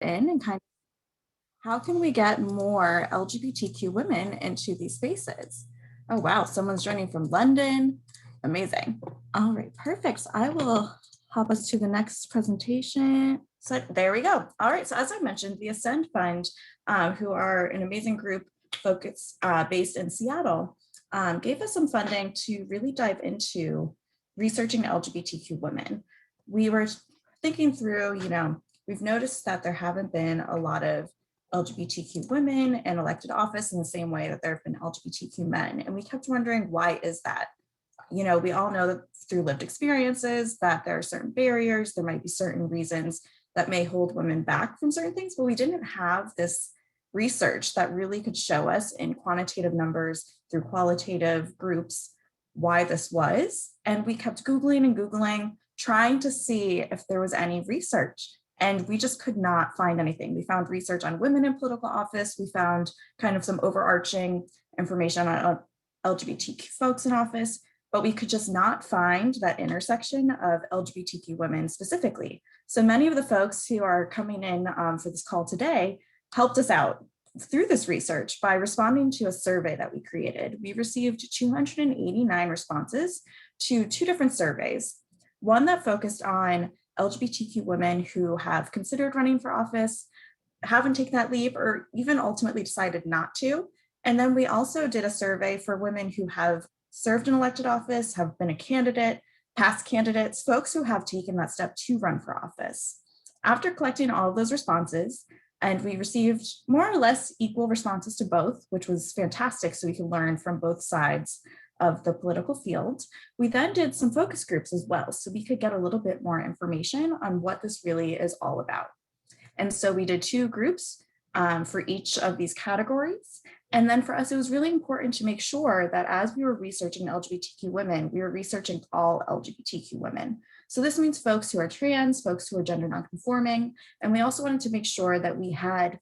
in and kind of how can we get more LGBTQ women into these spaces? Oh, wow, someone's joining from London. Amazing. All right, perfect. So I will hop us to the next presentation. So there we go. All right, so as I mentioned, the Ascend Fund, who are an amazing group based in Seattle, gave us some funding to really dive into researching LGBTQ women. We were thinking through, we've noticed that there haven't been a lot of LGBTQ women in elected office in the same way that there have been LGBTQ men. And we kept wondering, why is that? We all know that through lived experiences that there are certain barriers, there might be certain reasons that may hold women back from certain things, but we didn't have this research that really could show us in quantitative numbers through qualitative groups why this was. And we kept Googling and Googling, trying to see if there was any research. And we just could not find anything. We found research on women in political office. We found kind of some overarching information on LGBTQ folks in office, but we could just not find that intersection of LGBTQ women specifically. So many of the folks who are coming in for this call today helped us out through this research by responding to a survey that we created. We received 289 responses to 2 different surveys. One that focused on LGBTQ women who have considered running for office, haven't taken that leap, or even ultimately decided not to. And then we also did a survey for women who have served in elected office, have been a candidate, past candidates, folks who have taken that step to run for office. After collecting all of those responses, and we received more or less equal responses to both, which was fantastic, so we could learn from both sides of the political field. We then did some focus groups as well, so we could get a little bit more information on what this really is all about. And so we did 2 groups for each of these categories. And then for us, it was really important to make sure that as we were researching LGBTQ women, we were researching all LGBTQ women. So this means folks who are trans, folks who are gender nonconforming, and we also wanted to make sure that we had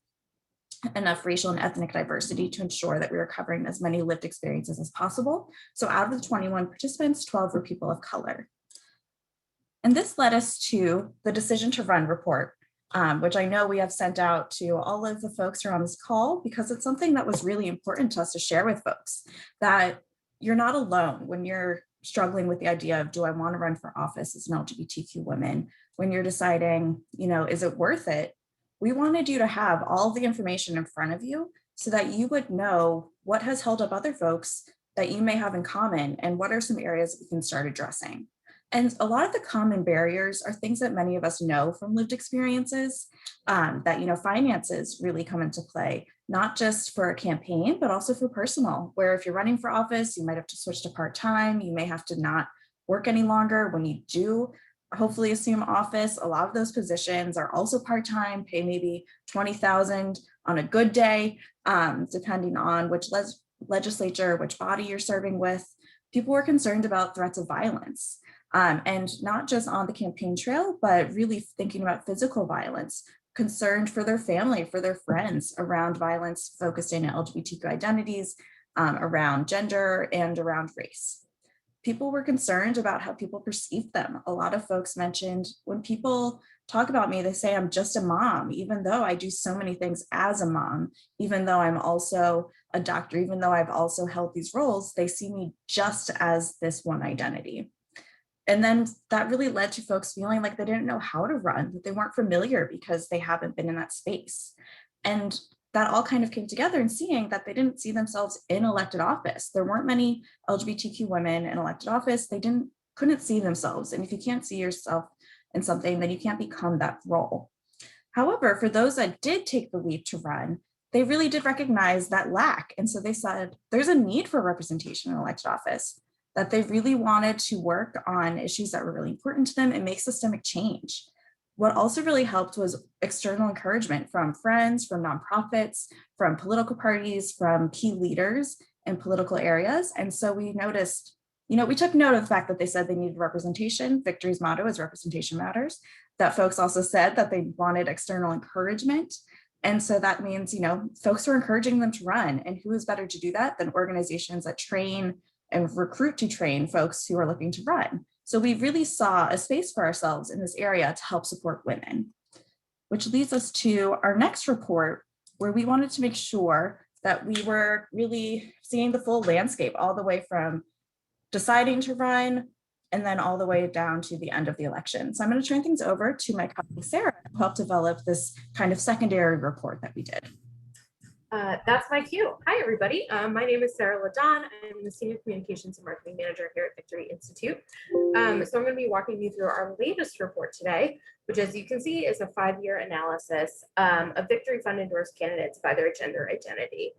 enough racial and ethnic diversity to ensure that we were covering as many lived experiences as possible. So out of the 21 participants, 12 were people of color. And this led us to the Decision to Run report, which I know we have sent out to all of the folks who are on this call, because it's something that was really important to us to share with folks, that you're not alone when you're struggling with the idea of, do I want to run for office as an LGBTQ woman? When you're deciding, is it worth it? We wanted you to have all the information in front of you so that you would know what has held up other folks that you may have in common, and what are some areas we can start addressing. And a lot of the common barriers are things that many of us know from lived experiences, that, finances really come into play, not just for a campaign, but also for personal, where if you're running for office, you might have to switch to part-time, you may have to not work any longer. When you do hopefully assume office, a lot of those positions are also part-time, pay maybe $20,000 on a good day, depending on which legislature, which body you're serving with. People were concerned about threats of violence. And not just on the campaign trail, but really thinking about physical violence, concerned for their family, for their friends around violence focusing on LGBTQ identities, around gender and around race. People were concerned about how people perceive them. A lot of folks mentioned, when people talk about me, they say I'm just a mom, even though I do so many things as a mom, even though I'm also a doctor, even though I've also held these roles, they see me just as this one identity. And then that really led to folks feeling like they didn't know how to run, that they weren't familiar because they haven't been in that space. And that all kind of came together in seeing that they didn't see themselves in elected office. There weren't many LGBTQ women in elected office. They couldn't see themselves. And if you can't see yourself in something, then you can't become that role. However, for those that did take the leap to run, they really did recognize that lack. And so they said, there's a need for representation in elected office, that they really wanted to work on issues that were really important to them and make systemic change. What also really helped was external encouragement from friends, from nonprofits, from political parties, from key leaders in political areas. And so we noticed, we took note of the fact that they said they needed representation. Victory's motto is representation matters. That folks also said that they wanted external encouragement. And so that means, folks are encouraging them to run. And who is better to do that than organizations that train and recruit to train folks who are looking to run? So we really saw a space for ourselves in this area to help support women. which leads us to our next report, where we wanted to make sure that we were really seeing the full landscape all the way from deciding to run and then all the way down to the end of the election. So I'm going to turn things over to my colleague Sarah to help develop this kind of secondary report that we did. That's my cue. Hi, everybody. My name is Sarah Ladon. I'm the Senior Communications and Marketing Manager here at Victory Institute. So I'm going to be walking you through our latest report today, which, as you can see, is a 5-year analysis of Victory Fund endorsed candidates by their gender identity.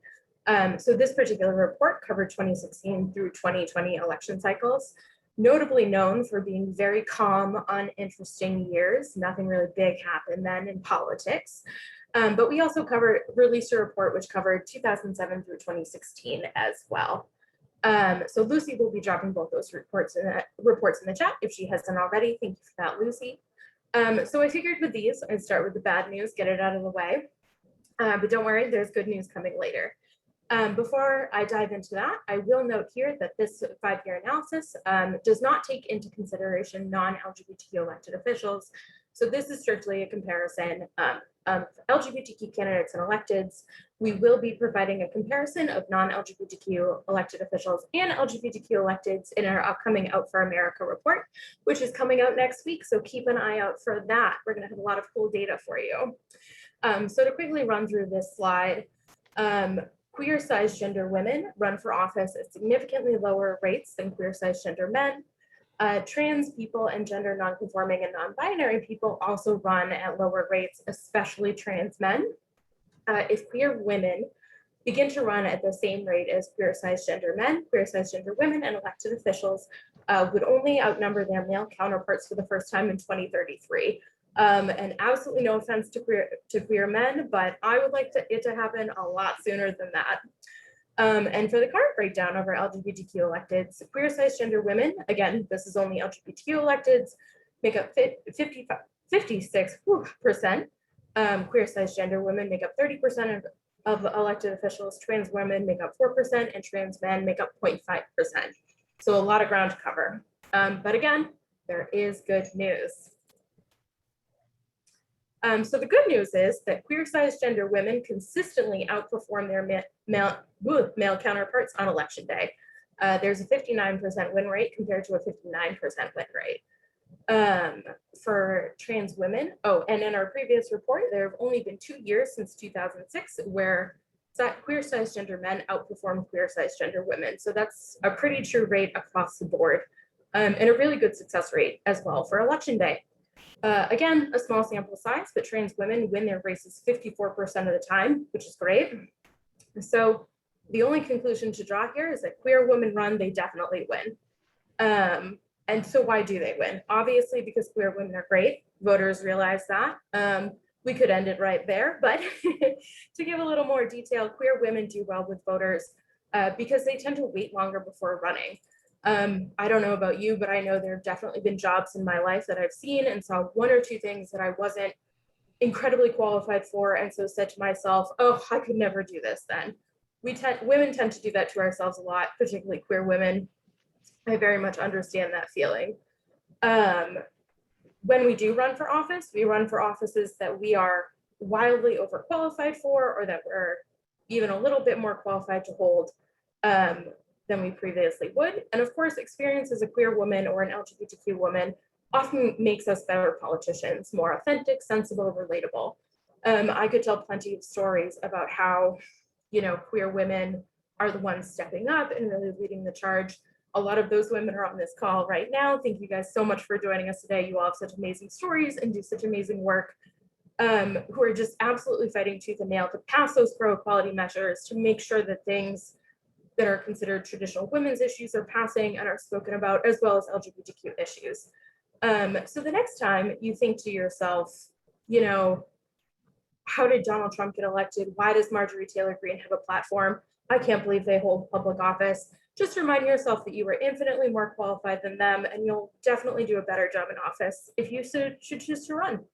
So this particular report covered 2016 through 2020 election cycles, notably known for being very calm, uninteresting years. Nothing really big happened then in politics. But we also released a report which covered 2007 through 2016 as well. So Lucy will be dropping both those reports in the chat if she hasn't already. Thank you for that, Lucy. So I figured with these, I'd start with the bad news, get it out of the way. But don't worry, there's good news coming later. Before I dive into that, I will note here that this 5-year analysis does not take into consideration non-LGBTQ elected officials. So this is strictly a comparison of LGBTQ candidates and electeds. We will be providing a comparison of non-LGBTQ elected officials and LGBTQ electeds in our upcoming Out for America report, which is coming out next week. So keep an eye out for that. We're going to have a lot of cool data for you. So to quickly run through this slide, queer cisgender women run for office at significantly lower rates than queer cisgender men. Trans people and gender nonconforming and non-binary people also run at lower rates, especially trans men. If queer women begin to run at the same rate as queer cisgender men, queer cisgender women and elected officials would only outnumber their male counterparts for the first time in 2033. And absolutely no offense to queer men, but I would like it to happen a lot sooner than that. And for the current breakdown of our LGBTQ electeds, queer cisgender women, again, this is only LGBTQ electeds, make up 56%. Queer cisgender women make up 30% of elected officials, trans women make up 4%, and trans men make up 0.5%. So a lot of ground to cover. But again, there is good news. So the good news is that queer cisgender women consistently outperform their male counterparts on election day. There's a 59% win rate compared to a 59% win rate. For trans women, and in our previous report, there have only been 2 years since 2006 where queer cisgender men outperform queer cisgender women. So that's a pretty true rate across the board, and a really good success rate as well for election day. Again, a small sample size, but trans women win their races 54% of the time, which is great. So the only conclusion to draw here is that queer women run, they definitely win. And so why do they win? Obviously, because queer women are great. Voters realize that. We could end it right there, but to give a little more detail, queer women do well with voters because they tend to wait longer before running. I don't know about you, but I know there have definitely been jobs in my life that I've seen and saw 1 or 2 things that I wasn't incredibly qualified for, and so said to myself, oh, I could never do this then. Women tend to do that to ourselves a lot, particularly queer women. I very much understand that feeling. When we do run for office, we run for offices that we are wildly overqualified for, or that we're even a little bit more qualified to hold than we previously would. And of course, experience as a queer woman or an LGBTQ woman often makes us better politicians, more authentic, sensible, relatable. I could tell plenty of stories about how, queer women are the ones stepping up and really leading the charge. A lot of those women are on this call right now. Thank you guys so much for joining us today. You all have such amazing stories and do such amazing work, who are just absolutely fighting tooth and nail to pass those pro-equality measures, to make sure that things that are considered traditional women's issues are passing and are spoken about, as well as LGBTQ issues. So the next time you think to yourself, how did Donald Trump get elected? Why does Marjorie Taylor Greene have a platform? I can't believe they hold public office. Just remind yourself that you were infinitely more qualified than them, and you'll definitely do a better job in office if you should choose to run.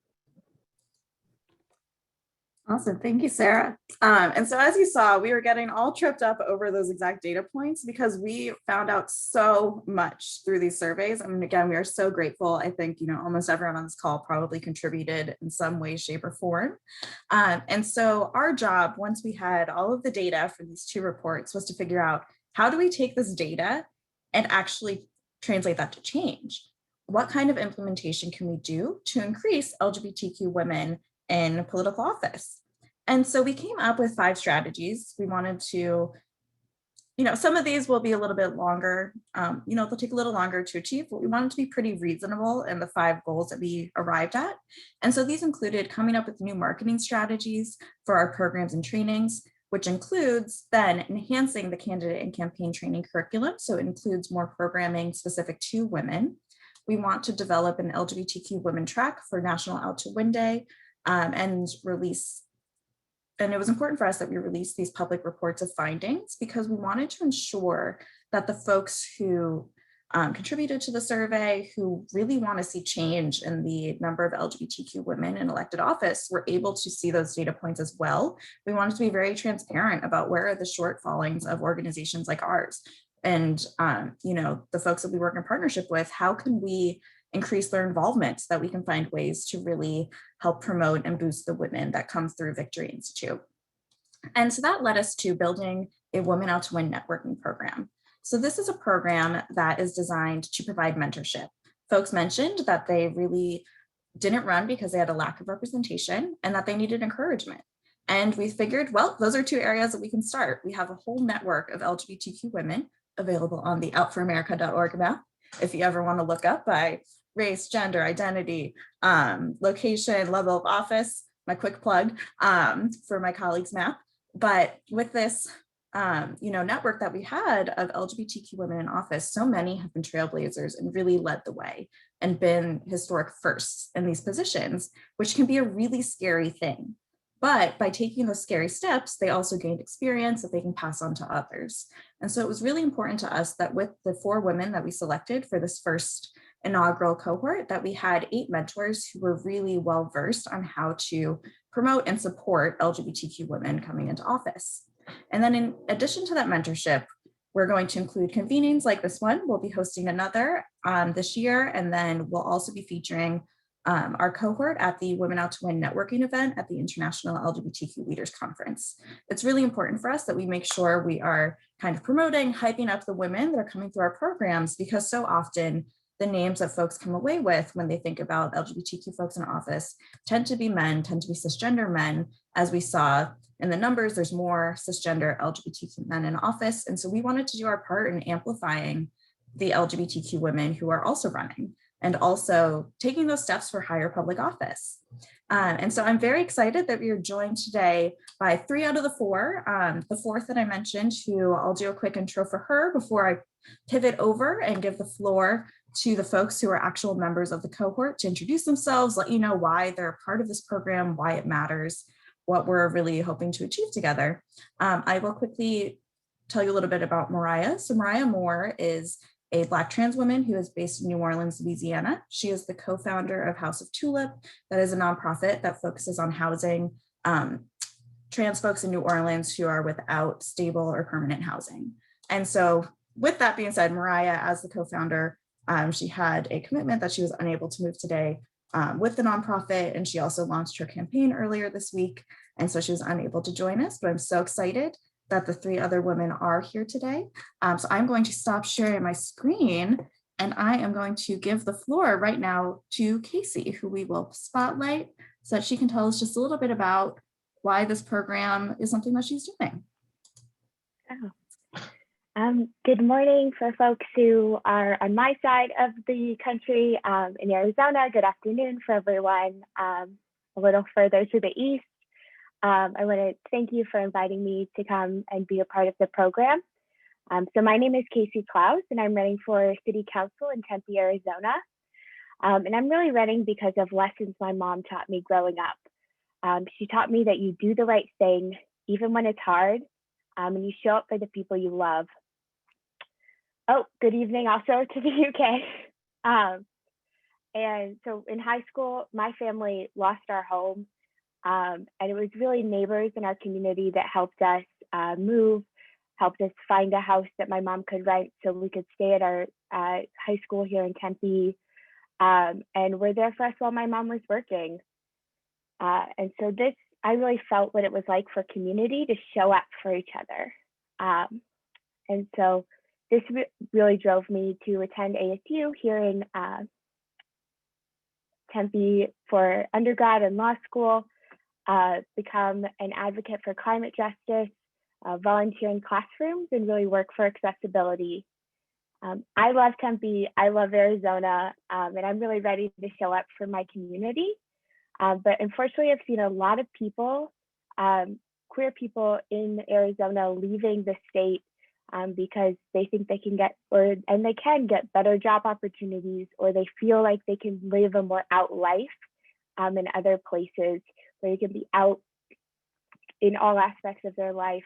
Awesome. Thank you, Sarah. And so as you saw, we were getting all tripped up over those exact data points because we found out so much through these surveys. I mean, again, we are so grateful. I think, almost everyone on this call probably contributed in some way, shape, or form. And so our job, once we had all of the data for these two reports, was to figure out how do we take this data and actually translate that to change? What kind of implementation can we do to increase LGBTQ women in political office? And so we came up with 5 strategies. We wanted to, some of these will be a little bit longer, they'll take a little longer to achieve, but we wanted to be pretty reasonable in the 5 goals that we arrived at. And so these included coming up with new marketing strategies for our programs and trainings, which includes then enhancing the candidate and campaign training curriculum. So it includes more programming specific to women. We want to develop an LGBTQ women track for National Out To Win Day and release. And it was important for us that we release these public reports of findings because we wanted to ensure that the folks who contributed to the survey, who really want to see change in the number of LGBTQ women in elected office, were able to see those data points as well. We wanted to be very transparent about where are the shortfallings of organizations like ours. And, the folks that we work in partnership with, how can we increase their involvement so that we can find ways to really help promote and boost the women that come through Victory Institute. And so that led us to building a Women Out to Win networking program. So this is a program that is designed to provide mentorship. Folks mentioned that they really didn't run because they had a lack of representation and that they needed encouragement. And we figured, well, those are 2 areas that we can start. We have a whole network of LGBTQ women available on the outforamerica.org map. If you ever want to look up by race, gender, identity, location, level of office, my quick plug for my colleagues' map. But with this, network that we had of LGBTQ women in office, so many have been trailblazers and really led the way and been historic firsts in these positions, which can be a really scary thing. But by taking those scary steps, they also gained experience that they can pass on to others. And so it was really important to us that with the 4 women that we selected for this first inaugural cohort, that we had 8 mentors who were really well versed on how to promote and support LGBTQ women coming into office. And then in addition to that mentorship, we're going to include convenings like this one. We'll be hosting another this year, and then we'll also be featuring our cohort at the Women Out to Win networking event at the International LGBTQ Leaders Conference. It's really important for us that we make sure we are kind of promoting, hyping up the women that are coming through our programs, because so often the names that folks come away with when they think about LGBTQ folks in office tend to be men, tend to be cisgender men. As we saw in the numbers, there's more cisgender LGBTQ men in office. And so we wanted to do our part in amplifying the LGBTQ women who are also running and also taking those steps for higher public office. And so I'm very excited that we are joined today by 3 out of the 4. The 4th that I mentioned, who I'll do a quick intro for her before I pivot over and give the floor to the folks who are actual members of the cohort to introduce themselves, let you know why they're a part of this program, why it matters, what we're really hoping to achieve together. I will quickly tell you a little bit about Mariah. So Mariah Moore is a Black trans woman who is based in New Orleans, Louisiana. She is the co-founder of House of Tulip, that is a nonprofit that focuses on housing trans folks in New Orleans who are without stable or permanent housing. And so with that being said, Mariah, as the co-founder, she had a commitment that she was unable to move today with the nonprofit, and she also launched her campaign earlier this week, and so she was unable to join us, but I'm so excited that the 3 other women are here today. So I'm going to stop sharing my screen, and I am going to give the floor right now to Casey, who we will spotlight so that she can tell us just a little bit about why this program is something that she's doing. Good morning for folks who are on my side of the country in Arizona. Good afternoon for everyone a little further to the east. I want to thank you for inviting me to come and be a part of the program. So my name is Casey Klaus, and I'm running for City Council in Tempe, Arizona. And I'm really running because of lessons my mom taught me growing up. She taught me that you do the right thing, even when it's hard, and you show up for the people you love. Oh, good evening also to the UK. And so in high school, my family lost our home And it was really neighbors in our community that helped us move, helped us find a house that my mom could rent so we could stay at our high school here in Tempe, and were there for us while my mom was working. And so this, I really felt what it was like for community to show up for each other. And so this really drove me to attend ASU here in Tempe for undergrad and law school, become an advocate for climate justice, volunteer in classrooms, and really work for accessibility. I love Tempe, I love Arizona, and I'm really ready to show up for my community. But unfortunately, I've seen a lot of people, queer people in Arizona leaving the state because they think they can get, and they can get better job opportunities, or they feel like they can live a more out life in other places where they can be out in all aspects of their life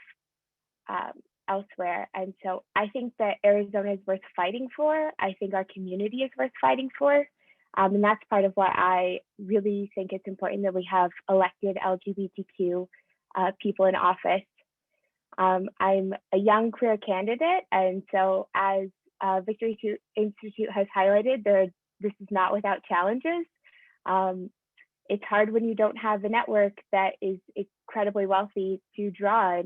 elsewhere. And so I think that Arizona is worth fighting for. I think our community is worth fighting for. And that's part of why I really think it's important that we have elected LGBTQ people in office. I'm a young queer candidate, and so as Victory Institute has highlighted, this is not without challenges. It's hard when you don't have a network that is incredibly wealthy to draw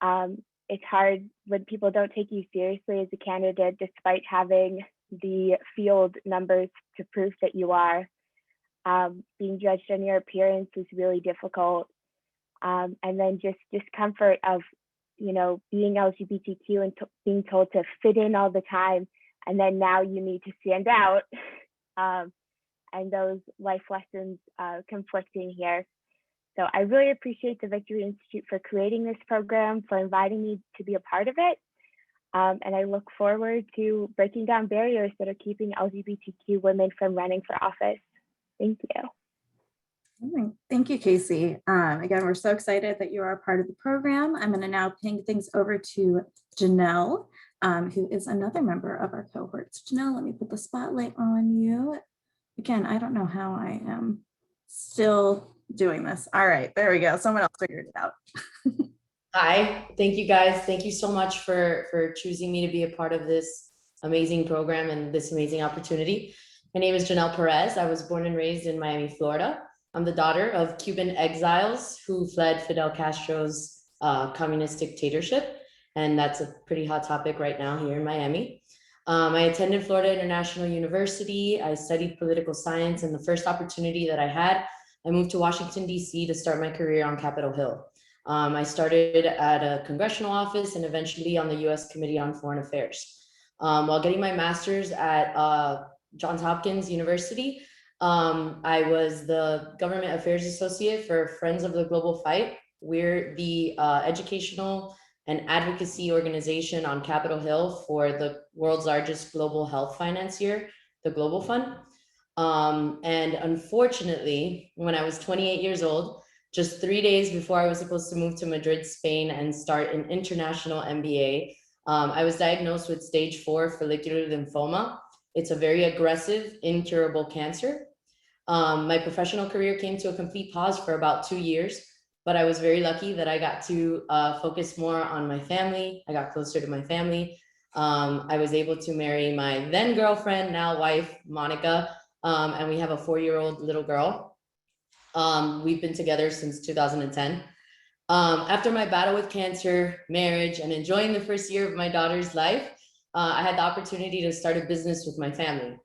on. It's hard when people don't take you seriously as a candidate, despite having the field numbers to prove that you are. Being judged on your appearance is really difficult. And then just discomfort of, being LGBTQ and being told to fit in all the time. And then now you need to stand out. And those life lessons conflicting here. So I really appreciate the Victory Institute for creating this program, for inviting me to be a part of it. And I look forward to breaking down barriers that are keeping LGBTQ women from running for office. Thank you. Thank you, Casey. Again, we're so excited that you are a part of the program. I'm going to now ping things over to Janelle, who is another member of our cohort. So Janelle, let me put the spotlight on you. Again, I don't know how I am still doing this. All right, there we go. Someone else figured it out. Hi, thank you guys. Thank you so much for choosing me to be a part of this amazing program and this amazing opportunity. My name is Janelle Perez. I was born and raised in Miami, Florida. I'm the daughter of Cuban exiles who fled Fidel Castro's communist dictatorship. And that's a pretty hot topic right now here in Miami. I attended Florida International University. I studied political science, and the first opportunity that I had, I moved to Washington, D.C. to start my career on Capitol Hill. I started at a congressional office and eventually on the U.S. Committee on Foreign Affairs. While getting my master's at Johns Hopkins University, I was the Government Affairs Associate for Friends of the Global Fight. We're the educational and advocacy organization on Capitol Hill for the world's largest global health financier, the Global Fund. And unfortunately, when I was 28 years old, just 3 days before I was supposed to move to Madrid, Spain, and start an international MBA, I was diagnosed with stage 4 follicular lymphoma. It's a very aggressive, incurable cancer. My professional career came to a complete pause for about 2 years, but I was very lucky that I got to focus more on my family. I got closer to my family. I was able to marry my then girlfriend, now wife, Monica, and we have a 4-year-old little girl. We've been together since 2010. After my battle with cancer, marriage, and enjoying the first year of my daughter's life, I had the opportunity to start a business with my family.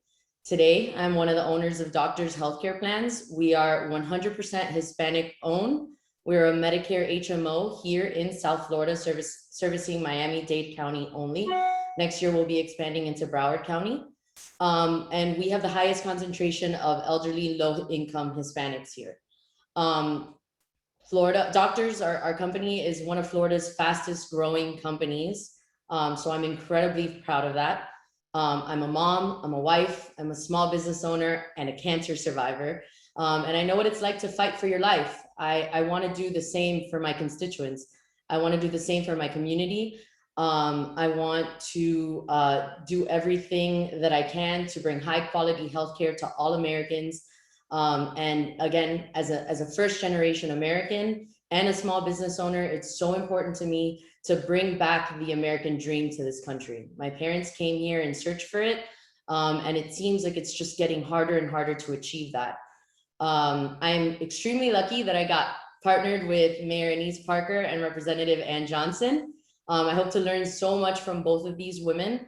Today, I'm one of the owners of Doctors Healthcare Plans. We are 100% Hispanic owned. We're a Medicare HMO here in South Florida, servicing Miami-Dade County only. Next year, we'll be expanding into Broward County. And we have the highest concentration of elderly, low-income Hispanics here. Florida Doctors, our company is one of Florida's fastest growing companies. So I'm incredibly proud of that. I'm a mom, I'm a wife, I'm a small business owner, and a cancer survivor. And I know what it's like to fight for your life. I want to do the same for my constituents. I want to do the same for my community. I want to do everything that I can to bring high quality healthcare to all Americans. And again, as a first generation American and a small business owner, it's so important to me to bring back the American dream to this country. My parents came here in search for it, and it seems like it's just getting harder and harder to achieve that. I'm extremely lucky that I got partnered with Mayor Anise Parker and Representative Ann Johnson. I hope to learn so much from both of these women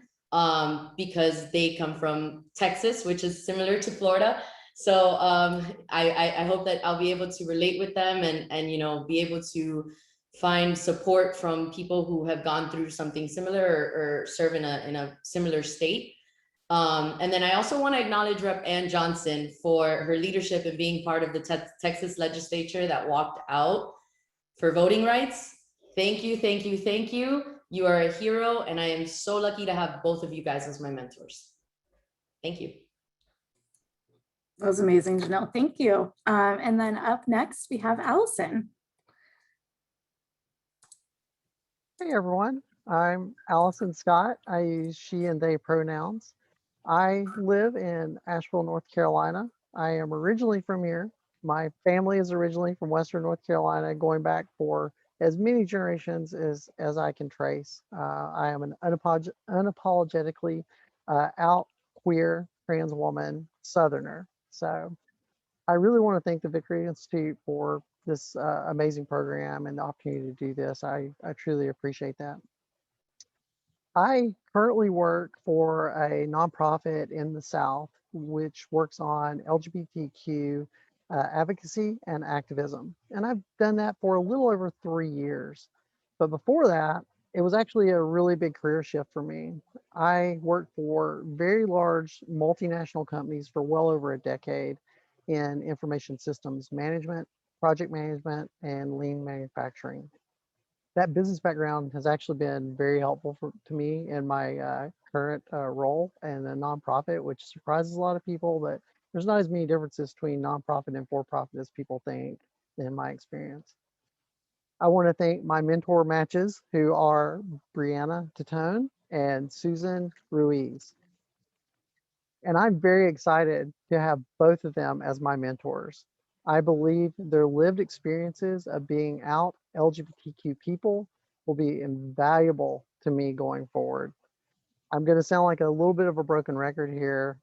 because they come from Texas, which is similar to Florida. So I hope that I'll be able to relate with them and you know, be able to find support from people who have gone through something similar or serve in a similar state. And then I also want to acknowledge Rep. Ann Johnson for her leadership in being part of the Texas legislature that walked out for voting rights. Thank you, thank you, thank you. You are a hero, and I am so lucky to have both of you guys as my mentors. Thank you. That was amazing, Janelle. Thank you. And then up next, we have Allison. Hey everyone, I'm Allison Scott. I use she and they pronouns. I live in Asheville, North Carolina. I am originally from here. My family is originally from Western North Carolina, going back for as many generations as I can trace. I am an unapologetically out queer trans woman Southerner. So I really want to thank the Victory Institute for this amazing program and the opportunity to do this. I truly appreciate that. I currently work for a nonprofit in the South, which works on LGBTQ advocacy and activism. And I've done that for a little over 3 years. But before that, it was actually a really big career shift for me. I worked for very large multinational companies for well over a decade in information systems management, project management, and lean manufacturing. That business background has actually been very helpful to me in my current role in a nonprofit, which surprises a lot of people, but there's not as many differences between nonprofit and for-profit as people think in my experience. I want to thank my mentor matches, who are Brianna Tatone and Susan Ruiz. And I'm very excited to have both of them as my mentors. I believe their lived experiences of being out LGBTQ people will be invaluable to me going forward. I'm going to sound like a little bit of a broken record here,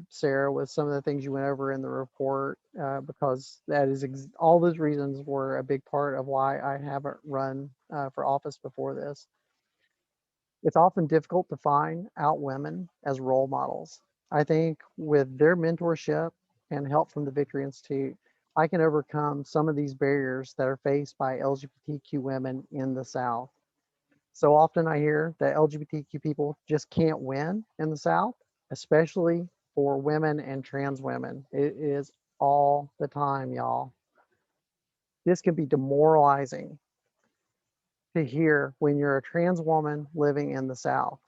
Sarah, with some of the things you went over in the report, because that is all those reasons were a big part of why I haven't run for office before this. It's often difficult to find out women as role models. I think with their mentorship and help from the Victory Institute, I can overcome some of these barriers that are faced by LGBTQ women in the South. So often I hear that LGBTQ people just can't win in the South, especially for women and trans women. It is all the time, y'all. This can be demoralizing to hear when you're a trans woman living in the South.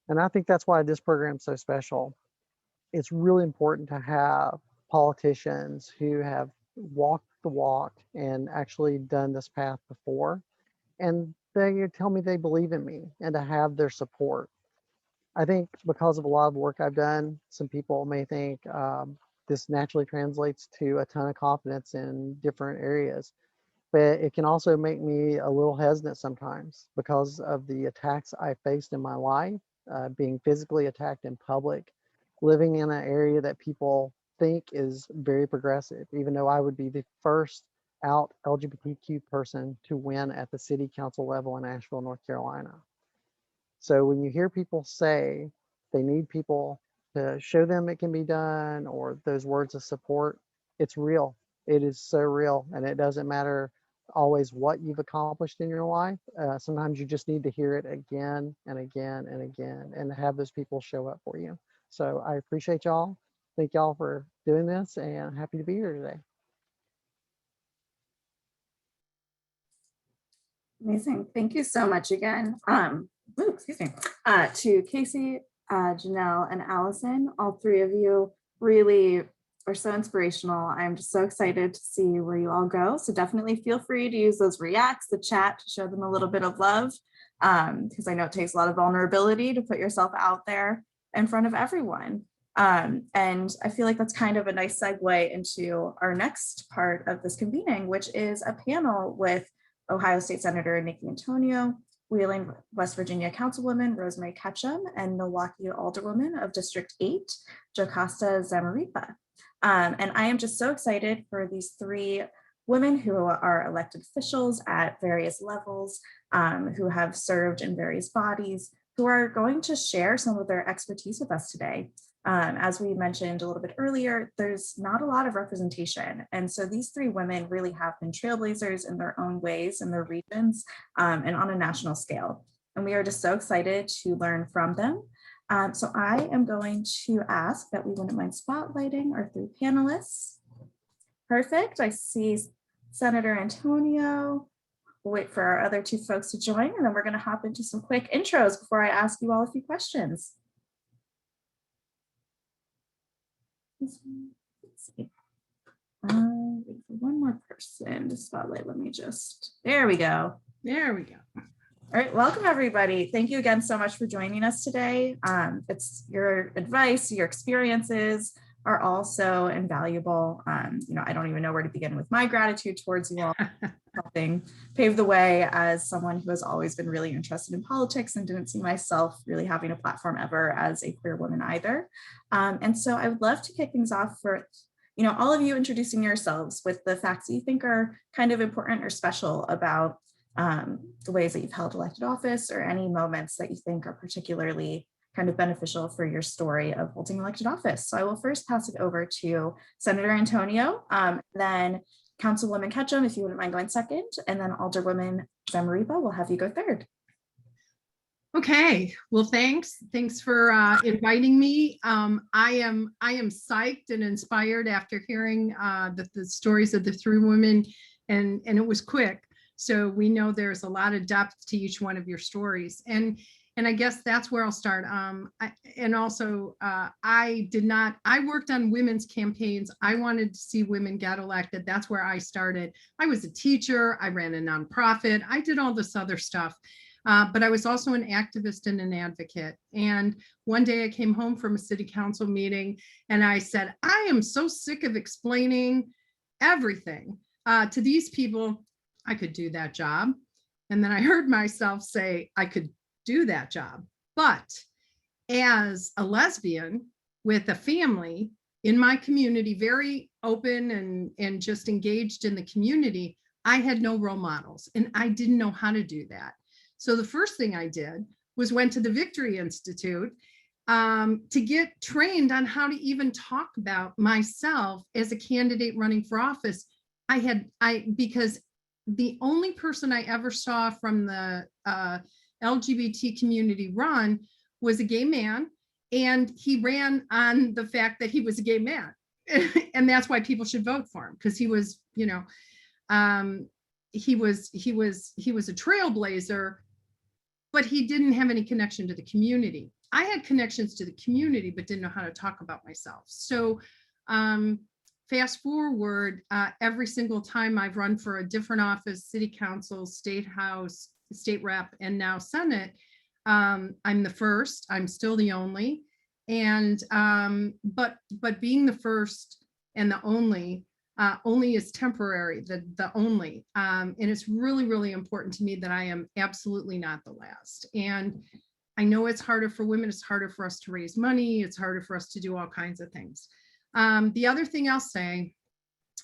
And I think that's why this program is so special. It's really important to have politicians who have walked the walk and actually done this path before. And they tell me they believe in me and to have their support. I think because of a lot of work I've done, some people may think this naturally translates to a ton of confidence in different areas. But it can also make me a little hesitant sometimes because of the attacks I faced in my life, being physically attacked in public, living in an area that people think is very progressive, even though I would be the first out LGBTQ person to win at the city council level in Asheville, North Carolina. So when you hear people say they need people to show them it can be done, or those words of support, it's real. It is so real. And it doesn't matter always what you've accomplished in your life. Sometimes you just need to hear it again and again and again and have those people show up for you. So I appreciate y'all. Thank y'all for doing this, and I'm happy to be here today. Amazing. Thank you so much again. Excuse me. To Casey, Janelle, and Allison, all three of you really are so inspirational. I'm just so excited to see where you all go. So definitely feel free to use those reacts, the chat, to show them a little bit of love, because I know it takes a lot of vulnerability to put yourself out there in front of everyone. And I feel like that's kind of a nice segue into our next part of this convening, which is a panel with Ohio State Senator Nikki Antonio, Wheeling, West Virginia Councilwoman Rosemary Ketchum, and Milwaukee Alderwoman of District 8, Jocasta Zamaripa. And I am just so excited for these three women who are elected officials at various levels, who have served in various bodies, who are going to share some of their expertise with us today. As we mentioned a little bit earlier, there's not a lot of representation. And so these three women really have been trailblazers in their own ways in their regions, and on a national scale. And we are just so excited to learn from them. So I am going to ask that we wouldn't mind spotlighting our three panelists. Perfect. I see Senator Antonio. We'll wait for our other two folks to join, and then we're going to hop into some quick intros before I ask you all a few questions. Let's see. Wait for one more person to spotlight. Let me just, there we go. There we go. All right, welcome everybody. Thank you again so much for joining us today. It's your advice, your experiences are all so invaluable. I don't even know where to begin with my gratitude towards you all, helping pave the way as someone who has always been really interested in politics and didn't see myself really having a platform ever as a queer woman either. And so I would love to kick things off for all of you introducing yourselves with the facts that you think are kind of important or special about the ways that you've held elected office, or any moments that you think are particularly kind of beneficial for your story of holding elected office. So I will first pass it over to Senator Antonio, then Councilwoman Ketchum, if you wouldn't mind going second, and then Alderwoman Zamaripa, we'll have you go third. Okay, well, thanks for inviting me. I am psyched and inspired after hearing the stories of the three women, and it was quick. So we know there's a lot of depth to each one of your stories. And I guess that's where I'll start. I worked on women's campaigns. I wanted to see women get elected. That's where I started. I was a teacher. I ran a nonprofit. I did all this other stuff. But I was also an activist and an advocate. And one day I came home from a city council meeting and I said, I am so sick of explaining everything to these people. I could do that job. And then I heard myself say, I could do that job. But as a lesbian with a family in my community, very open and just engaged in the community, I had no role models and I didn't know how to do that. So the first thing I did was went to the Victory Institute to get trained on how to even talk about myself as a candidate running for office. Because the only person I ever saw from the LGBT community run was a gay man, and he ran on the fact that he was a gay man. And that's why people should vote for him, because he was, he was a trailblazer, but he didn't have any connection to the community. I had connections to the community, but didn't know how to talk about myself. So fast forward, every single time I've run for a different office, city council, state house, state rep, and now Senate, I'm the first, I'm still the only. And, but being the first and the only is temporary, the only. And it's really, really important to me that I am absolutely not the last. And I know it's harder for women, it's harder for us to raise money, it's harder for us to do all kinds of things. The other thing I'll say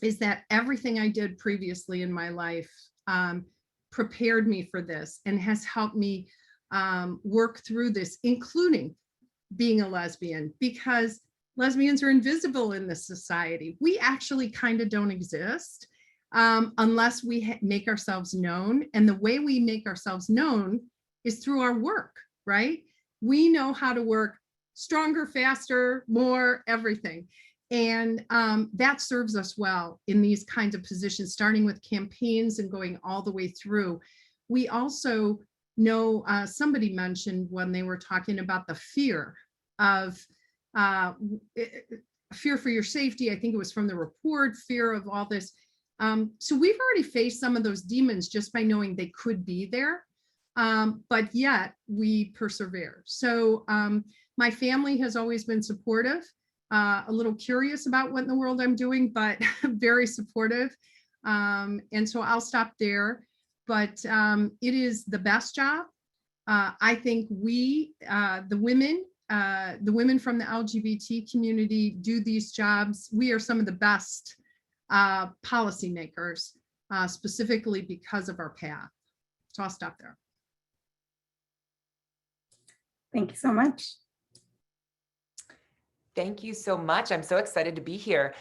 is that everything I did previously in my life prepared me for this and has helped me work through this, including being a lesbian, because lesbians are invisible in this society. We actually kind of don't exist unless we make ourselves known. And the way we make ourselves known is through our work, right? We know how to work stronger, faster, more, everything. And that serves us well in these kinds of positions, starting with campaigns and going all the way through. We also know, somebody mentioned when they were talking about the fear of fear for your safety. I think it was from the report, fear of all this. So we've already faced some of those demons just by knowing they could be there, but yet we persevere. So my family has always been supportive. a little curious about what in the world I'm doing, but very supportive. And so I'll stop there. But it is the best job. I think we, the women from the LGBT community do these jobs. We are some of the best policymakers, specifically because of our path. So I'll stop there. Thank you so much. Thank you so much. I'm so excited to be here.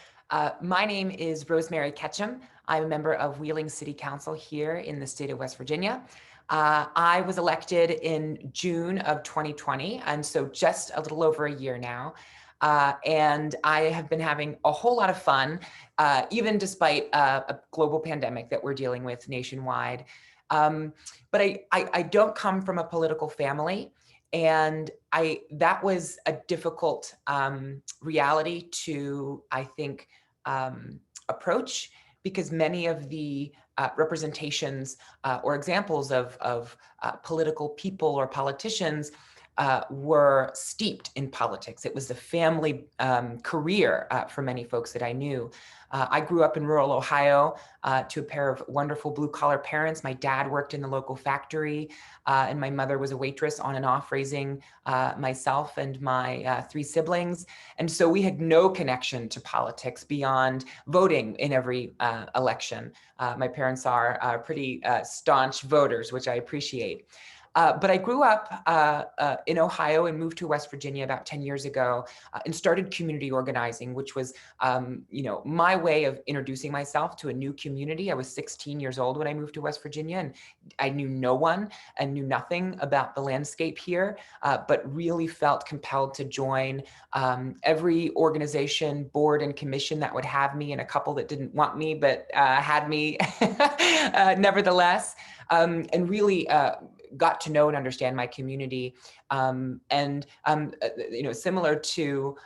My name is Rosemary Ketchum. I'm a member of Wheeling City Council here in the state of West Virginia. I was elected in June of 2020, and so just a little over a year now. And I have been having a whole lot of fun, even despite a global pandemic that we're dealing with nationwide. But I don't come from a political family. And that was a difficult reality to, I think, approach, because many of the representations or examples of political people or politicians were steeped in politics. It was a family career for many folks that I knew. I grew up in rural Ohio to a pair of wonderful blue-collar parents. My dad worked in the local factory, and my mother was a waitress on and off, raising myself and my 3 siblings. And so we had no connection to politics beyond voting in every election. My parents are pretty staunch voters, which I appreciate. But I grew up in Ohio and moved to West Virginia about 10 years ago and started community organizing, which was, my way of introducing myself to a new community. I was 16 years old when I moved to West Virginia, and I knew no one and knew nothing about the landscape here, but really felt compelled to join every organization, board, and commission that would have me, and a couple that didn't want me, but had me nevertheless, and really got to know and understand my community. Similar to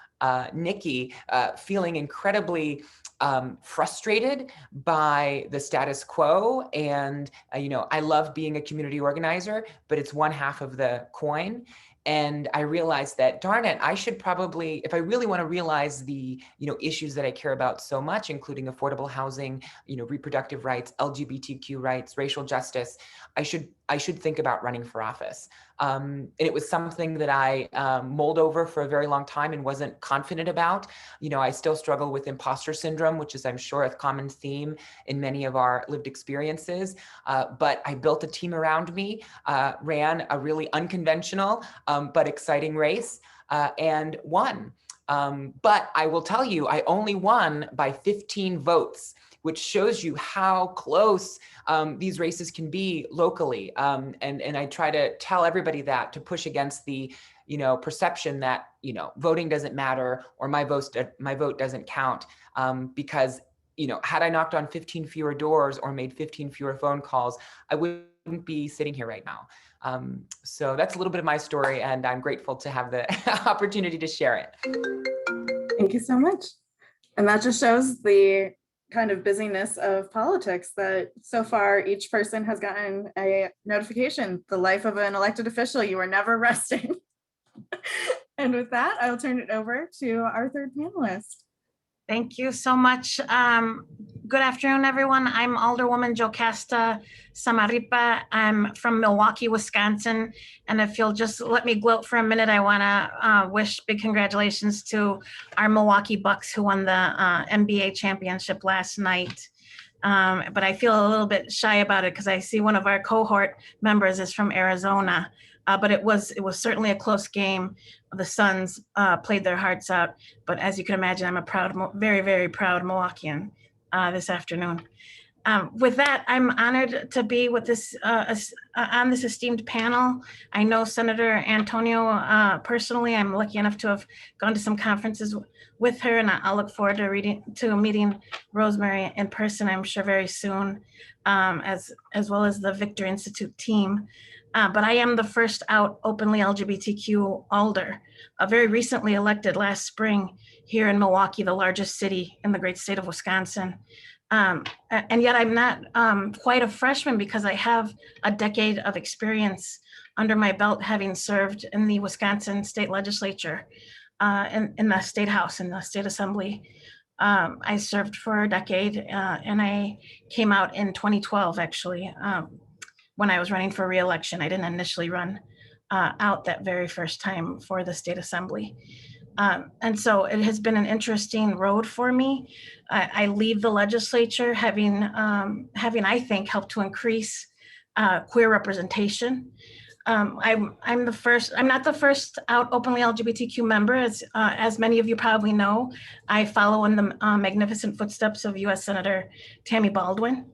Nikki, feeling incredibly frustrated by the status quo. And, I love being a community organizer, but it's one half of the coin. And I realized that, darn it, I should probably, if I really want to realize the, issues that I care about so much, including affordable housing, reproductive rights, LGBTQ rights, racial justice, I should think about running for office. And it was something that I mulled over for a very long time and wasn't confident about. I still struggle with imposter syndrome, which is, I'm sure, a common theme in many of our lived experiences. But I built a team around me, ran a really unconventional but exciting race, and won. But I will tell you, I only won by 15 votes, which shows you how close these races can be locally. And I try to tell everybody that, to push against the perception that voting doesn't matter, or my vote doesn't count, because had I knocked on 15 fewer doors or made 15 fewer phone calls, I wouldn't be sitting here right now. So that's a little bit of my story, and I'm grateful to have the opportunity to share it. Thank you so much. And that just shows the kind of busyness of politics, that so far each person has gotten a notification. The life of an elected official, you are never resting. And with that, I'll turn it over to our third panelist. Thank you so much. Good afternoon, everyone. I'm Alderwoman Jocasta Samaripa. I'm from Milwaukee, Wisconsin. And if you'll just let me gloat for a minute, I want to wish big congratulations to our Milwaukee Bucks, who won the NBA championship last night. But I feel a little bit shy about it because I see one of our cohort members is from Arizona. But it was certainly a close game. The Suns played their hearts out. But as you can imagine, I'm a very, very proud Milwaukeean this afternoon. With that, I'm honored to be with this on this esteemed panel. I know Senator Antonio personally. I'm lucky enough to have gone to some conferences with her, and I'll look forward to meeting Rosemary in person, I'm sure, very soon, as well as the Victor Institute team. But I am the first out openly LGBTQ alder, very recently elected last spring here in Milwaukee, the largest city in the great state of Wisconsin. And yet I'm not quite a freshman, because I have a decade of experience under my belt, having served in the Wisconsin state legislature. in the state house, in the state assembly. I served for a decade, and I came out in 2012, actually, when I was running for re-election. I didn't initially run out that very first time for the state assembly. And so it has been an interesting road for me. I leave the legislature having, I think, helped to increase queer representation. I'm not the first out openly LGBTQ member, as many of you probably know. I follow in the magnificent footsteps of US Senator Tammy Baldwin,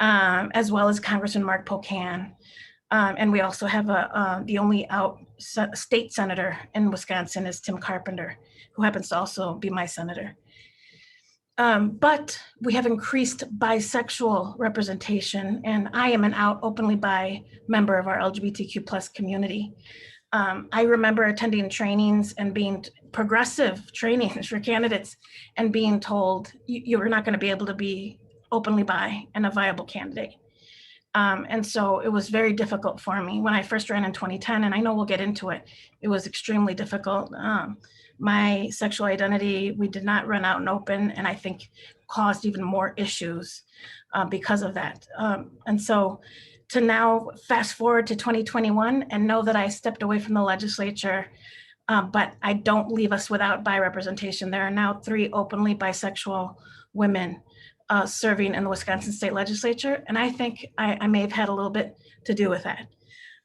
as well as Congressman Mark Pocan. And we also have the only out state senator in Wisconsin is Tim Carpenter, who happens to also be my senator. But we have increased bisexual representation, and I am an out openly bi member of our LGBTQ plus community. I remember attending trainings and being progressive trainings for candidates and being told you're not going to be able to be openly bi and a viable candidate. And so it was very difficult for me when I first ran in 2010, and I know we'll get into it. It was extremely difficult. My sexual identity, we did not run out and open, and I think caused even more issues because of that. And so to now fast forward to 2021 and know that I stepped away from the legislature, but I don't leave us without bi representation. There are now 3 openly bisexual women serving in the Wisconsin State Legislature. And I think I may have had a little bit to do with that.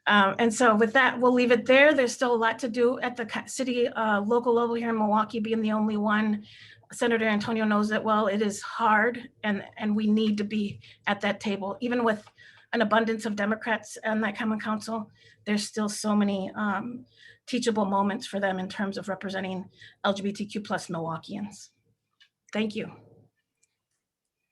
And so with that, we'll leave it there. There's still a lot to do at the city local level here in Milwaukee, being the only one. Senator Antonio knows that well. It is hard, and we need to be at that table. Even with an abundance of Democrats on that common council, there's still so many teachable moments for them in terms of representing LGBTQ plus Milwaukeeans. Thank you.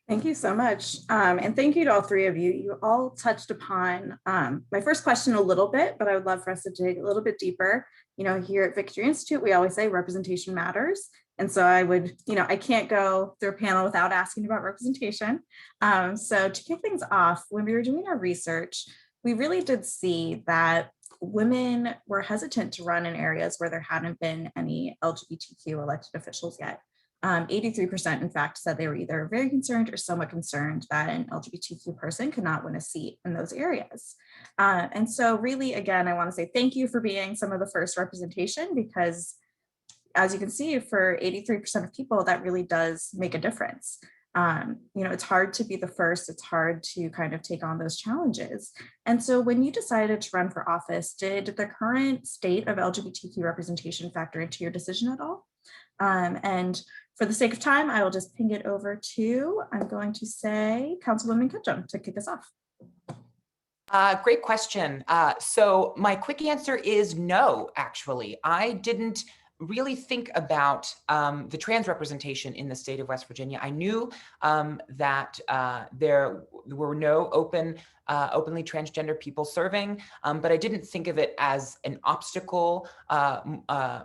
Thank you so much. And thank you to all 3 of you. You all touched upon my first question a little bit, but I would love for us to dig a little bit deeper. You know, here at Victory Institute, we always say representation matters. And so I would, I can't go through a panel without asking about representation. So to kick things off, when we were doing our research, we really did see that women were hesitant to run in areas where there hadn't been any LGBTQ elected officials yet. 83% in fact said they were either very concerned or somewhat concerned that an LGBTQ person could not win a seat in those areas. And so really, again, I want to say thank you for being some of the first representation, because as you can see, for 83% of people, that really does make a difference. It's hard to be the first, it's hard to kind of take on those challenges. And so when you decided to run for office, did the current state of LGBTQ representation factor into your decision at all? And for the sake of time, I will just ping it over to, I'm going to say, Councilwoman Ketchum to kick us off. Great question. So my quick answer is no, actually. I didn't really think about the trans representation in the state of West Virginia. I knew that there were no openly transgender people serving, but I didn't think of it as an obstacle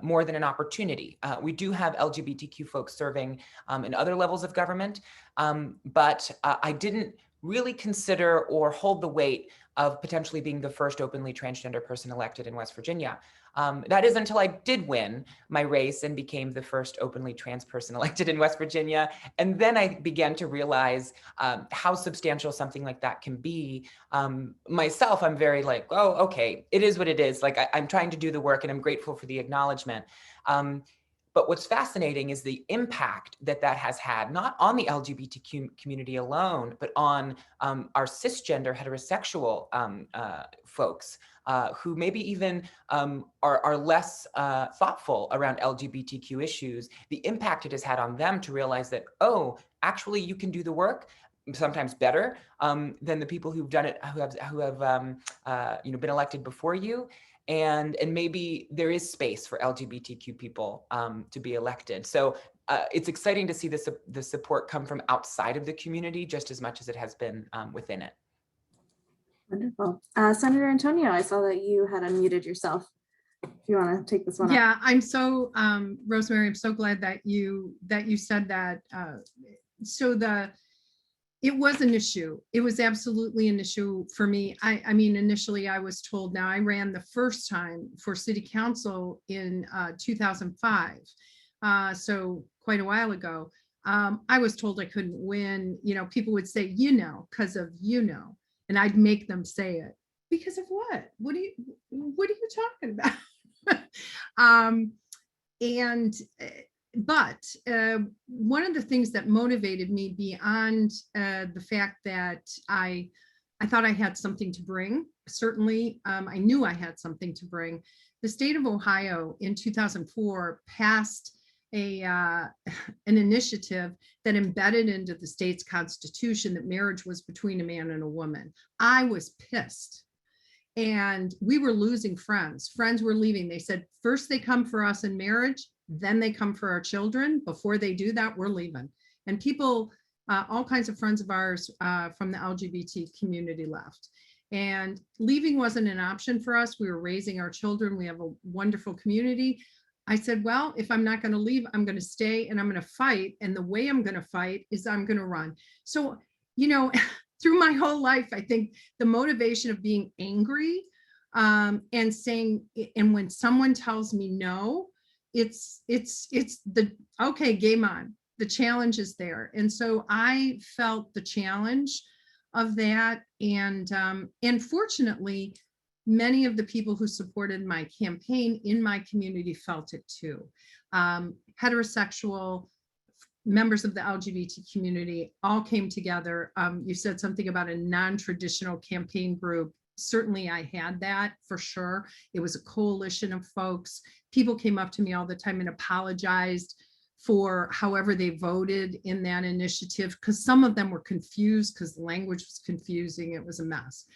more than an opportunity. We do have LGBTQ folks serving in other levels of government, but I didn't really consider or hold the weight of potentially being the first openly transgender person elected in West Virginia. That is until I did win my race and became the first openly trans person elected in West Virginia. And then I began to realize how substantial something like that can be. Myself, I'm very like, oh, okay, it is what it is. Like I'm trying to do the work and I'm grateful for the acknowledgement. But what's fascinating is the impact that has had, not on the LGBTQ community alone, but on our cisgender heterosexual folks who maybe even are less thoughtful around LGBTQ issues, the impact it has had on them to realize that, oh, actually you can do the work sometimes better than the people who've done it, who have been elected before you. And maybe there is space for LGBTQ people to be elected. So it's exciting to see the support come from outside of the community just as much as it has been within it. Wonderful. Senator Antonio, I saw that you had unmuted yourself. If you want to take this one up. Yeah, I'm so, Rosemary, I'm so glad that you said that. So it was an issue. It was absolutely an issue for me. I mean, initially I was told, now I ran the first time for city council in 2005. So quite a while ago. I was told I couldn't win. You know, people would say, because of, and I'd make them say it. Because of what? What are you talking about? But one of the things that motivated me beyond the fact that I thought I had something to bring, certainly I knew I had something to bring. The state of Ohio in 2004 passed an initiative that embedded into the state's constitution that marriage was between a man and a woman. I was pissed. And we were losing friends. Friends were leaving. They said, first they come for us in marriage, then they come for our children. Before they do that, we're leaving. And people, all kinds of friends of ours from the LGBT community left. And leaving wasn't an option for us. We were raising our children. We have a wonderful community. I said, well, if I'm not going to leave, I'm going to stay and I'm going to fight. And the way I'm going to fight is I'm going to run. So, through my whole life, I think the motivation of being angry and saying, and when someone tells me no, it's the, okay, game on, the challenge is there. And so I felt the challenge of that. And fortunately, many of the people who supported my campaign in my community felt it too. Heterosexual members of the LGBT community all came together. You said something about a non-traditional campaign group. Certainly I had that for sure. It was a coalition of folks. People came up to me all the time and apologized for however they voted in that initiative, because some of them were confused because the language was confusing. It was a mess.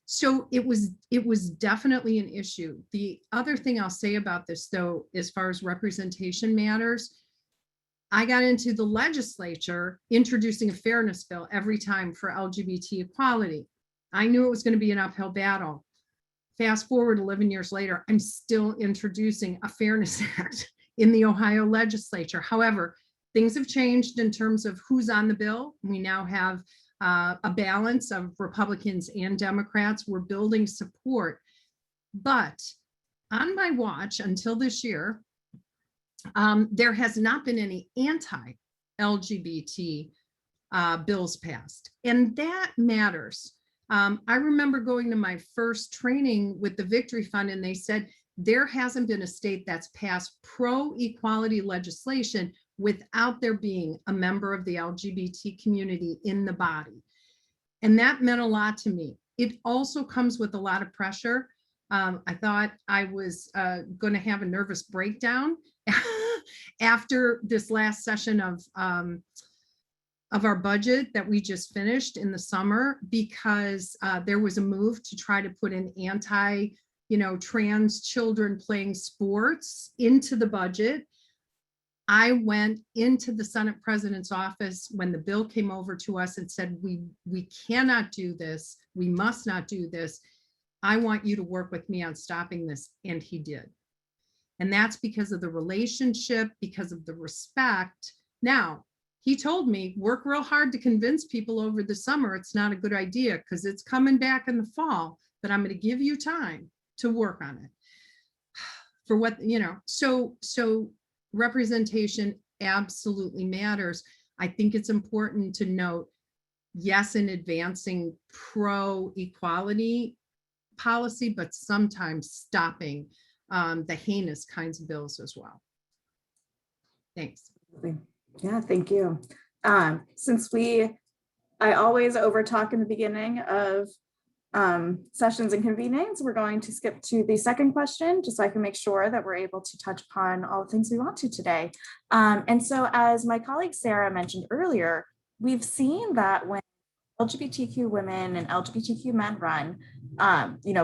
So it was definitely an issue. The other thing I'll say about this, though, as far as representation matters, I got into the legislature introducing a fairness bill every time for LGBT equality. I knew it was going to be an uphill battle. Fast forward 11 years later, I'm still introducing a fairness act in the Ohio legislature. However, things have changed in terms of who's on the bill. We now have a balance of Republicans and Democrats. We're building support. But on my watch until this year, there has not been any anti-LGBT bills passed, and that matters. I remember going to my first training with the Victory Fund, and they said there hasn't been a state that's passed pro-equality legislation without there being a member of the LGBT community in the body. And that meant a lot to me. It also comes with a lot of pressure. I thought I was going to have a nervous breakdown after this last session of our budget that we just finished in the summer, because there was a move to try to put an trans children playing sports into the budget. I went into the Senate President's office when the bill came over to us and said, we cannot do this. We must not do this. I want you to work with me on stopping this. And he did. And that's because of the relationship, because of the respect. Now, he told me, work real hard to convince people over the summer it's not a good idea because it's coming back in the fall, but I'm going to give you time to work on it. For what, so representation absolutely matters. I think it's important to note, yes, in advancing pro-equality policy, but sometimes stopping the heinous kinds of bills as well. Thanks. Yeah, thank you. Since I always over talk in the beginning of sessions and convenings, we're going to skip to the second question, just so I can make sure that we're able to touch upon all the things we want to today. And so, as my colleague Sarah mentioned earlier, we've seen that when LGBTQ women and LGBTQ men run,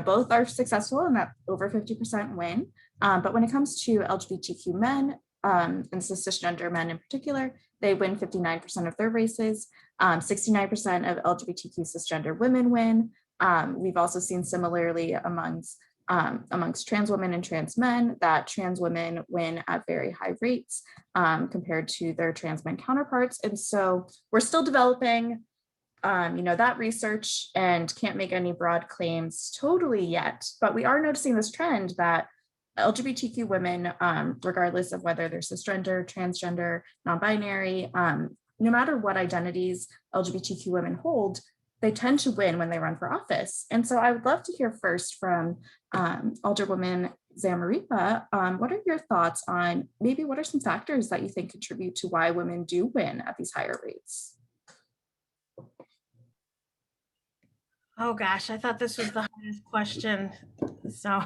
both are successful and that over 50% win. But when it comes to LGBTQ men, and cisgender men in particular, they win 59% of their races. 69% of LGBTQ cisgender women win. We've also seen similarly amongst amongst trans women and trans men, that trans women win at very high rates compared to their trans men counterparts. And so we're still developing that research and can't make any broad claims totally yet, but we are noticing this trend that LGBTQ women, regardless of whether they're cisgender, transgender, non-binary, no matter what identities LGBTQ women hold, they tend to win when they run for office. And so I would love to hear first from Alderwoman Zamarripa. What are your thoughts on maybe what are some factors that you think contribute to why women do win at these higher rates? Oh gosh, I thought this was the hardest question. So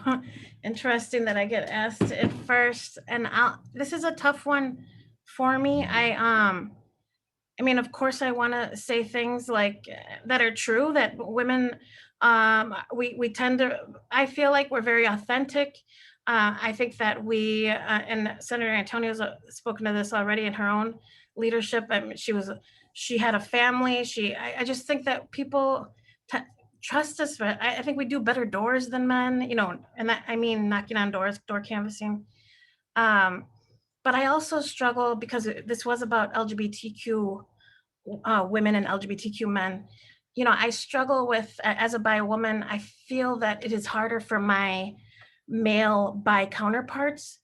interesting that I get asked it first. And this is a tough one for me. I mean, of course, I want to say things like that are true, that women, we tend to, I feel like we're very authentic. I think that we, and Senator Antonio's spoken to this already in her own leadership. I mean, she had a family. I just think that people trust us. But I think we do better doors than men, and that, I mean, knocking on doors, door canvassing. But I also struggle because this was about LGBTQ women and LGBTQ men. I struggle with, as a bi woman, I feel that it is harder for my male bi counterparts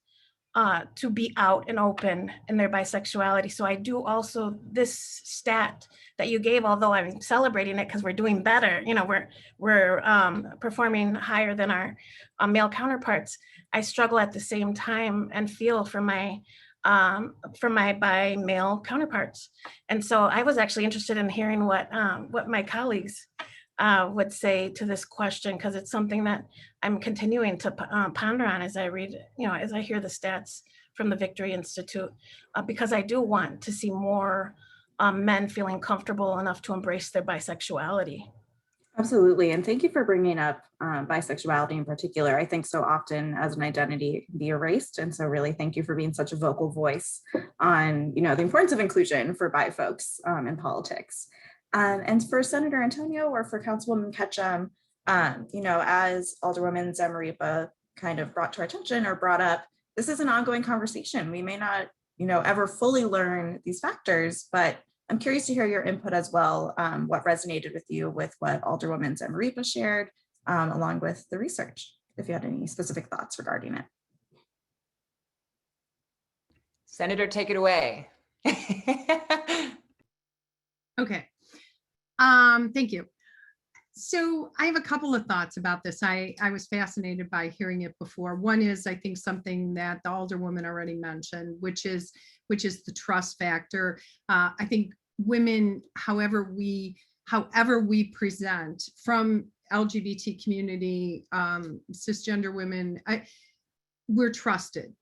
to be out and open in their bisexuality. So I do also, this stat that you gave, although I'm celebrating it because we're doing better, we're performing higher than our male counterparts. I struggle at the same time and feel for my bi male counterparts. And so I was actually interested in hearing what my colleagues would say to this question, because it's something that I'm continuing to ponder on as I read, as I hear the stats from the Victory Institute, because I do want to see more men feeling comfortable enough to embrace their bisexuality. Absolutely. And thank you for bringing up bisexuality in particular. I think so often as an identity, it can be erased. And so really thank you for being such a vocal voice on, the importance of inclusion for bi folks in politics. And for Senator Antonio or for Councilwoman Ketchum, as Alderwoman Zamarripa kind of brought to our attention or brought up, this is an ongoing conversation. We may not, ever fully learn these factors, but I'm curious to hear your input as well. What resonated with you with what Alderwoman Zamarripa shared, along with the research, if you had any specific thoughts regarding it. Senator, take it away. Okay. Thank you. So I have a couple of thoughts about this. I was fascinated by hearing it before. One is, I think, something that the Alderwoman already mentioned, which is the trust factor. I think women, however we present, from LGBT community, cisgender women, we're trusted.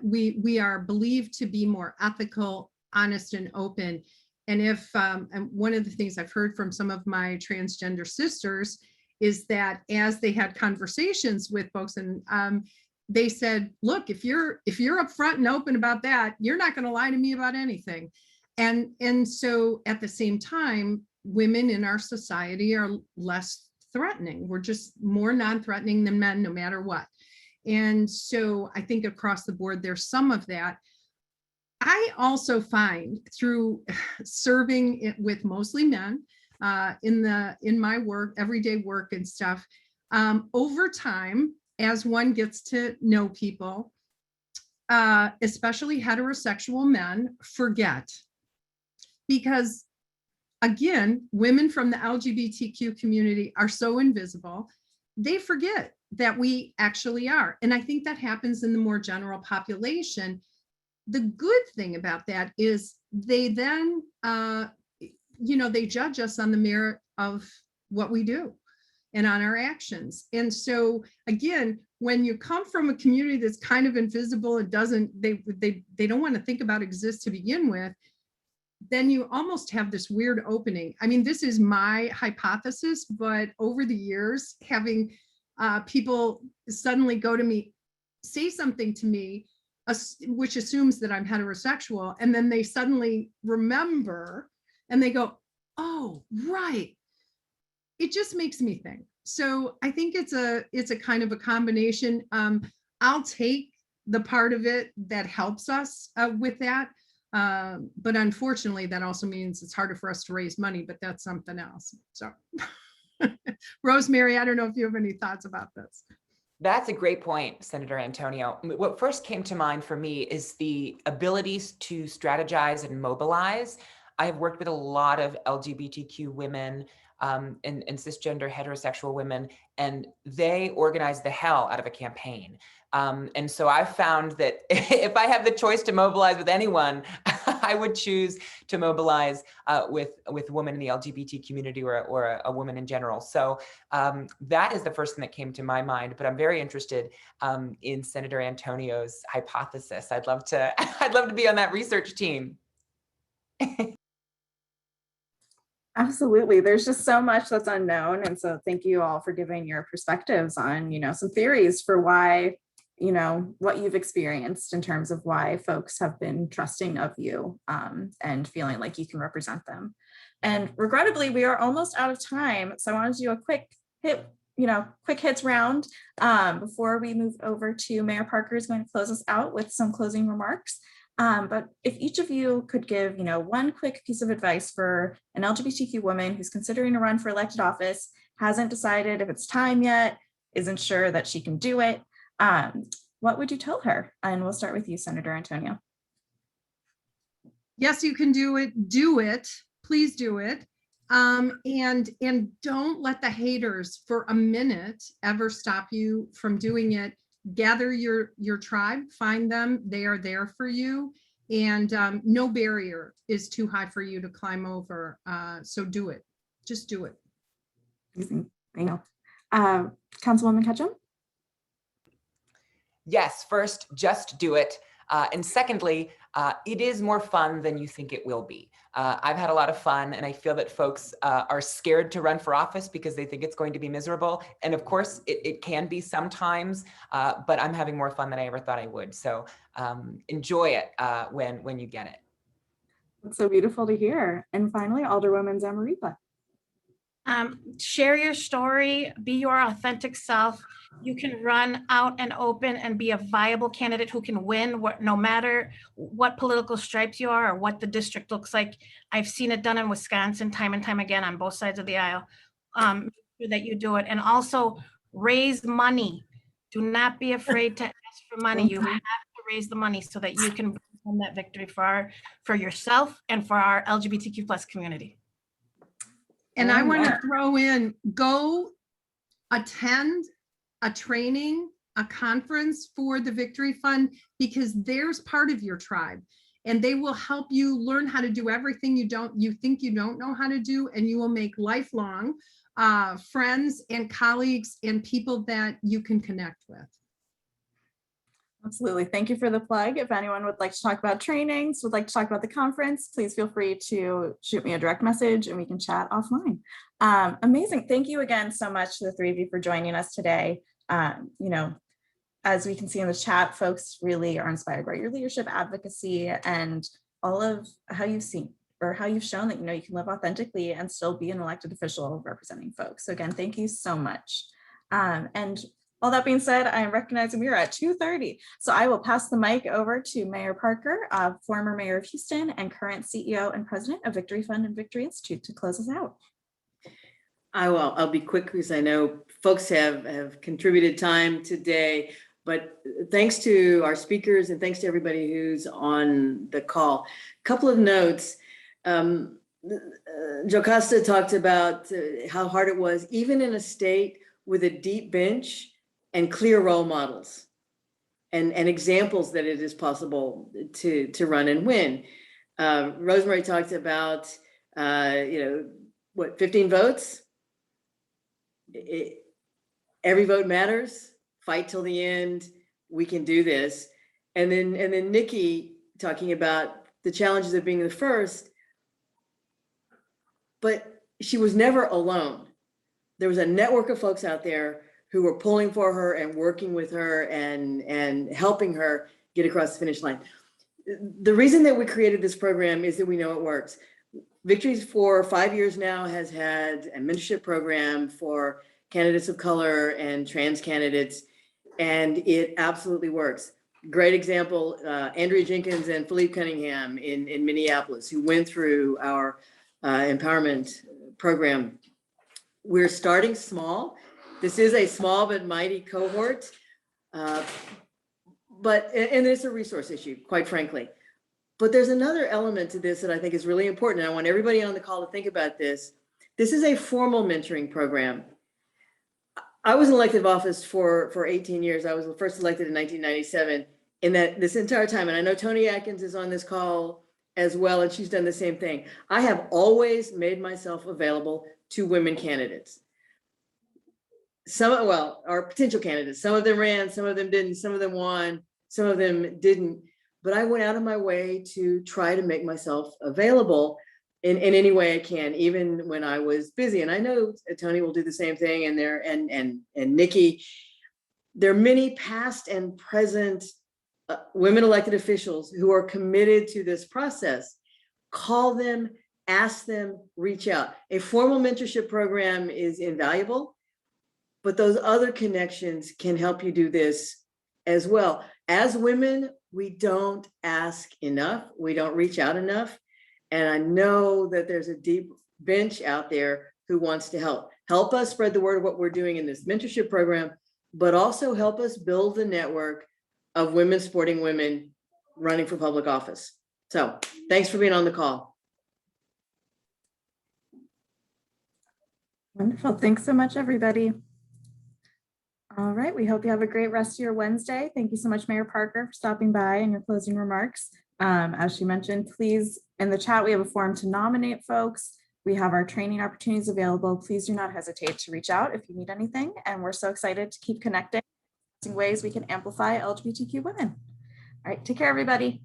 We are believed to be more ethical, honest, and open. And and one of the things I've heard from some of my transgender sisters is that as they had conversations with folks, and they said, look, if you're upfront and open about that, you're not going to lie to me about anything. And so at the same time, women in our society are less threatening. We're just more non-threatening than men, no matter what. And so I think across the board, there's some of that. I also find through serving with mostly men in my work, everyday work and stuff, over time, as one gets to know people, especially heterosexual men, forget. Because again, women from the LGBTQ community are so invisible, they forget that we actually are. And I think that happens in the more general population. The good thing about that is they then, they judge us on the merit of what we do and on our actions. And so again, when you come from a community that's kind of invisible and they don't want to think about exist to begin with, then you almost have this weird opening. I mean, this is my hypothesis, but over the years, having people suddenly go to me, say something to me, which assumes that I'm heterosexual, and then they suddenly remember and they go, oh, right. it just makes me think. So I think it's a kind of a combination. I'll take the part of it that helps us with that. But unfortunately, that also means it's harder for us to raise money, but that's something else. So Rosemary, I don't know if you have any thoughts about this. That's a great point, Senator Antonio. What first came to mind for me is the abilities to strategize and mobilize. I have worked with a lot of LGBTQ women and cisgender heterosexual women, and they organize the hell out of a campaign. And so I've found that if I have the choice to mobilize with anyone, I would choose to mobilize with women in the LGBT community or a woman in general. So that is the first thing that came to my mind, but I'm very interested in Senator Antonio's hypothesis. I'd love to be on that research team. Absolutely. There's just so much that's unknown. And so thank you all for giving your perspectives on, some theories for why, what you've experienced in terms of why folks have been trusting of you and feeling like you can represent them. And regrettably, we are almost out of time. So I wanted to do a quick hits round before we move over to Mayor Parker is going to close us out with some closing remarks. But if each of you could give, one quick piece of advice for an LGBTQ woman who's considering a run for elected office, hasn't decided if it's time yet, isn't sure that she can do it, what would you tell her? And we'll start with you, Senator Antonio. Yes, you can do it. Do it. Please do it. And don't let the haters for a minute ever stop you from doing it. Gather your tribe, find them, they are there for you, and no barrier is too high for you to climb over. So do it, just do it. Thank you. Councilwoman Ketchum? Yes, first, just do it. And secondly, it is more fun than you think it will be. I've had a lot of fun, and I feel that folks are scared to run for office because they think it's going to be miserable. And of course, it can be sometimes, but I'm having more fun than I ever thought I would. So enjoy it when you get it. That's so beautiful to hear. And finally, Alderwoman Zamarripa. Share your story, be your authentic self. You can run out and open and be a viable candidate who can win no matter what political stripes you are or what the district looks like. I've seen it done in Wisconsin time and time again on both sides of the aisle. Make sure that you do it. And also raise money. Do not be afraid to ask for money. You have to raise the money so that you can win that victory for yourself and for our LGBTQ plus community. And I want to throw in, go attend a training, a conference for the Victory Fund, because there's part of your tribe and they will help you learn how to do everything you think you don't know how to do, and you will make lifelong friends and colleagues and people that you can connect with. Absolutely. Thank you for the plug. If anyone would like to talk about trainings, would like to talk about the conference, please feel free to shoot me a direct message and we can chat offline. Amazing. Thank you again so much to the three of you for joining us today. As we can see in the chat, folks really are inspired by your leadership, advocacy, and all of how you've seen or how you've shown that, you can live authentically and still be an elected official representing folks. So again, thank you so much. And all that being said, I am recognizing we are at 2:30. So I will pass the mic over to Mayor Parker, former mayor of Houston and current CEO and president of Victory Fund and Victory Institute, to close us out. I'll be quick because I know folks have contributed time today, but thanks to our speakers and thanks to everybody who's on the call. A couple of notes. Jocasta talked about how hard it was, even in a state with a deep bench and clear role models and examples that it is possible to run and win. Rosemary talked about, 15 votes? Every vote matters, fight till the end, we can do this. And then Nikki talking about the challenges of being the first, but she was never alone. There was a network of folks out there who were pulling for her and working with her and helping her get across the finish line. The reason that we created this program is that we know it works. Victories for 5 years now has had a mentorship program for candidates of color and trans candidates, and it absolutely works. Great example, Andrea Jenkins and Philippe Cunningham in Minneapolis, who went through our empowerment program. We're starting small. This is a small but mighty cohort, and it's a resource issue, quite frankly. But there's another element to this that I think is really important. And I want everybody on the call to think about this. This is a formal mentoring program. I was in elected office for 18 years. I was first elected in 1997. In that this entire time, and I know Tony Atkins is on this call as well, and she's done the same thing. I have always made myself available to women candidates. Our potential candidates. Some of them ran, some of them didn't, some of them won, some of them didn't. But I went out of my way to try to make myself available in any way I can, even when I was busy. And I know Tony will do the same thing, and Nikki. There are many past and present women elected officials who are committed to this process. Call them, ask them, reach out. A formal mentorship program is invaluable, but those other connections can help you do this as well. As women, we don't ask enough. We don't reach out enough. And I know that there's a deep bench out there who wants to help. Help us spread the word of what we're doing in this mentorship program, but also help us build the network of women supporting women running for public office. So thanks for being on the call. Wonderful. Thanks so much, everybody. All right. We hope you have a great rest of your Wednesday. Thank you so much, Mayor Parker, for stopping by and your closing remarks. As she mentioned, please, in the chat, we have a form to nominate folks. We have our training opportunities available. Please do not hesitate to reach out if you need anything. And we're so excited to keep connecting ways we can amplify LGBTQ women. All right. Take care, everybody.